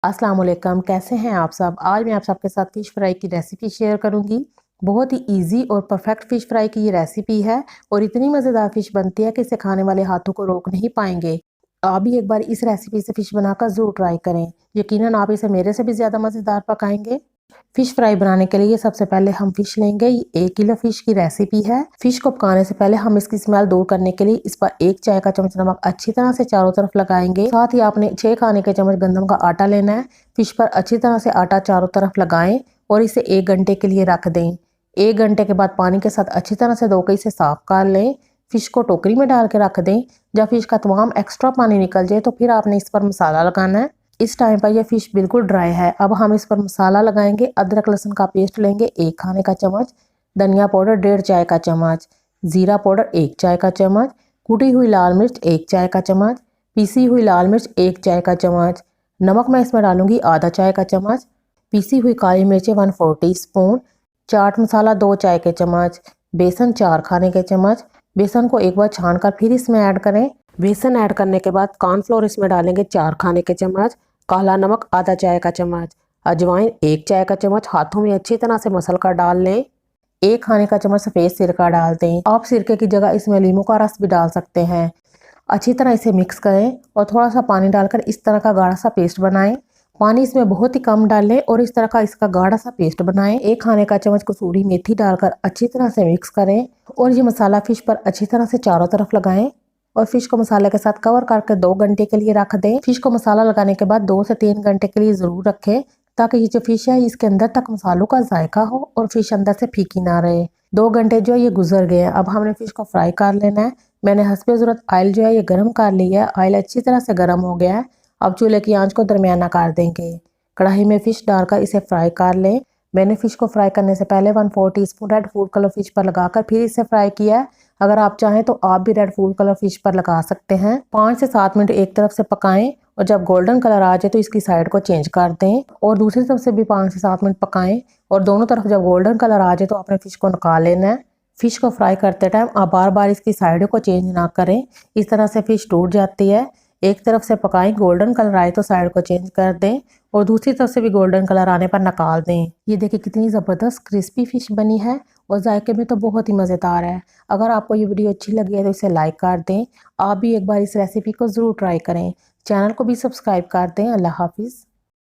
अस्सलाम वालेकुम, कैसे हैं आप सब। आज मैं आप सबके साथ फ़िश फ्राई की रेसिपी शेयर करूंगी। बहुत ही इजी और परफेक्ट फ़िश फ्राई की ये रेसिपी है और इतनी मज़ेदार फ़िश बनती है कि इसे खाने वाले हाथों को रोक नहीं पाएंगे। आप भी एक बार इस रेसिपी से फ़िश बनाकर ज़रूर ट्राई करें। यकीनन आप इसे मेरे से भी ज़्यादा मज़ेदार पकाएंगे। फिश फ्राई बनाने के लिए सबसे पहले हम फिश लेंगे। ये 1 किलो फिश की रेसिपी है। फिश को पकाने से पहले हम इसकी स्मेल दूर करने के लिए इस पर 1 चाय का चम्मच नमक अच्छी तरह से चारों तरफ लगाएंगे। साथ ही आपने 6 खाने के चम्मच गंदम का आटा लेना है। फिश पर अच्छी तरह से आटा चारों तरफ लगाएं और इसे 1 घंटे के लिए रख दें। 1 घंटे के बाद पानी के साथ अच्छी तरह से धो के इसे साफ कर लें। फिश को टोकरी में डाल के रख दें। जब फिश का तमाम एक्स्ट्रा पानी निकल जाए तो फिर आपने इस पर मसाला लगाना है। इस टाइम पर यह फिश बिल्कुल ड्राई है। अब हम इस पर मसाला लगाएंगे। अदरक लहसुन का पेस्ट लेंगे 1 खाने का चम्मच, धनिया पाउडर 1.5 चाय का चम्मच, जीरा पाउडर 1 चाय का चम्मच, कुटी हुई लाल मिर्च 1 चाय का चम्मच, पीसी हुई लाल मिर्च 1 चाय का चम्मच, नमक मैं इसमें डालूंगी आधा चाय का चम्मच, पीसी हुई काली मिर्चें 1/4 टीस्पून, चाट मसाला 2 चाय के चम्मच, बेसन 4 खाने के चम्मच। बेसन को एक बार छान कर फिर इसमें ऐड करें। बेसन ऐड करने के बाद कॉर्नफ्लोर इसमें डालेंगे 4 खाने के चम्मच, काला नमक आधा चाय का चम्मच, अजवाइन 1 चाय का चम्मच हाथों में अच्छी तरह से मसल कर डाल लें। 1 खाने का चम्मच सफ़ेद सिरका डाल दें। आप सिरके की जगह इसमें नींबू का रस भी डाल सकते हैं। अच्छी तरह इसे मिक्स करें और थोड़ा सा पानी डालकर इस तरह का गाढ़ा सा पेस्ट बनाएं। पानी इसमें बहुत ही कम डालें और इस तरह का इसका गाढ़ा सा पेस्ट बनाएं। 1 खाने का चम्मच कसूरी मेथी डालकर अच्छी तरह से मिक्स करें और ये मसाला फिश पर अच्छी तरह से चारों तरफ लगाएं और फिश को मसाले के साथ कवर करके 2 घंटे के लिए रख दें। फिश को मसाला लगाने के बाद 2 से 3 घंटे के लिए जरूर रखें ताकि ये जो फिश है इसके अंदर तक मसालों का जायका हो और फिश अंदर से फीकी ना रहे। 2 घंटे जो ये गुजर गए हैं। अब हमने फिश को फ्राई कर लेना है। मैंने हस्बे ज़रूरत ऑयल जो है ये गर्म कर लिया है। ऑयल अच्छी तरह से गर्म हो गया है। अब चूल्हे की आंच को दरमियाना कर देंगे। कढ़ाई में फिश डालकर इसे फ्राई कर लें। मैंने फिश को फ्राई करने से पहले 1/4 teaspoon red food colour fish पर लगाकर फिर इसे फ्राई किया है। अगर आप चाहें तो आप भी रेड फूड कलर फिश पर लगा सकते हैं। 5 से 7 मिनट एक तरफ से पकाएं और जब गोल्डन कलर आ जाए तो इसकी साइड को चेंज कर दें और दूसरी तरफ से भी 5 से 7 मिनट पकाएं और दोनों तरफ जब गोल्डन कलर आ जाए तो आपने फिश को निकाल लेना है। फिश को फ्राई करते टाइम आप बार बार इसकी साइड को चेंज ना करें, इस तरह से फिश टूट जाती है। एक तरफ से पकाएं, गोल्डन कलर आए तो साइड को चेंज कर दें और दूसरी तरफ से भी गोल्डन कलर आने पर निकाल दें। ये देखिए कितनी ज़बरदस्त क्रिस्पी फिश बनी है और जायके में तो बहुत ही मज़ेदार है। अगर आपको ये वीडियो अच्छी लगी है तो इसे लाइक कर दें। आप भी एक बार इस रेसिपी को ज़रूर ट्राई करें। चैनल को भी सब्सक्राइब कर दें। अल्लाह हाफिज़।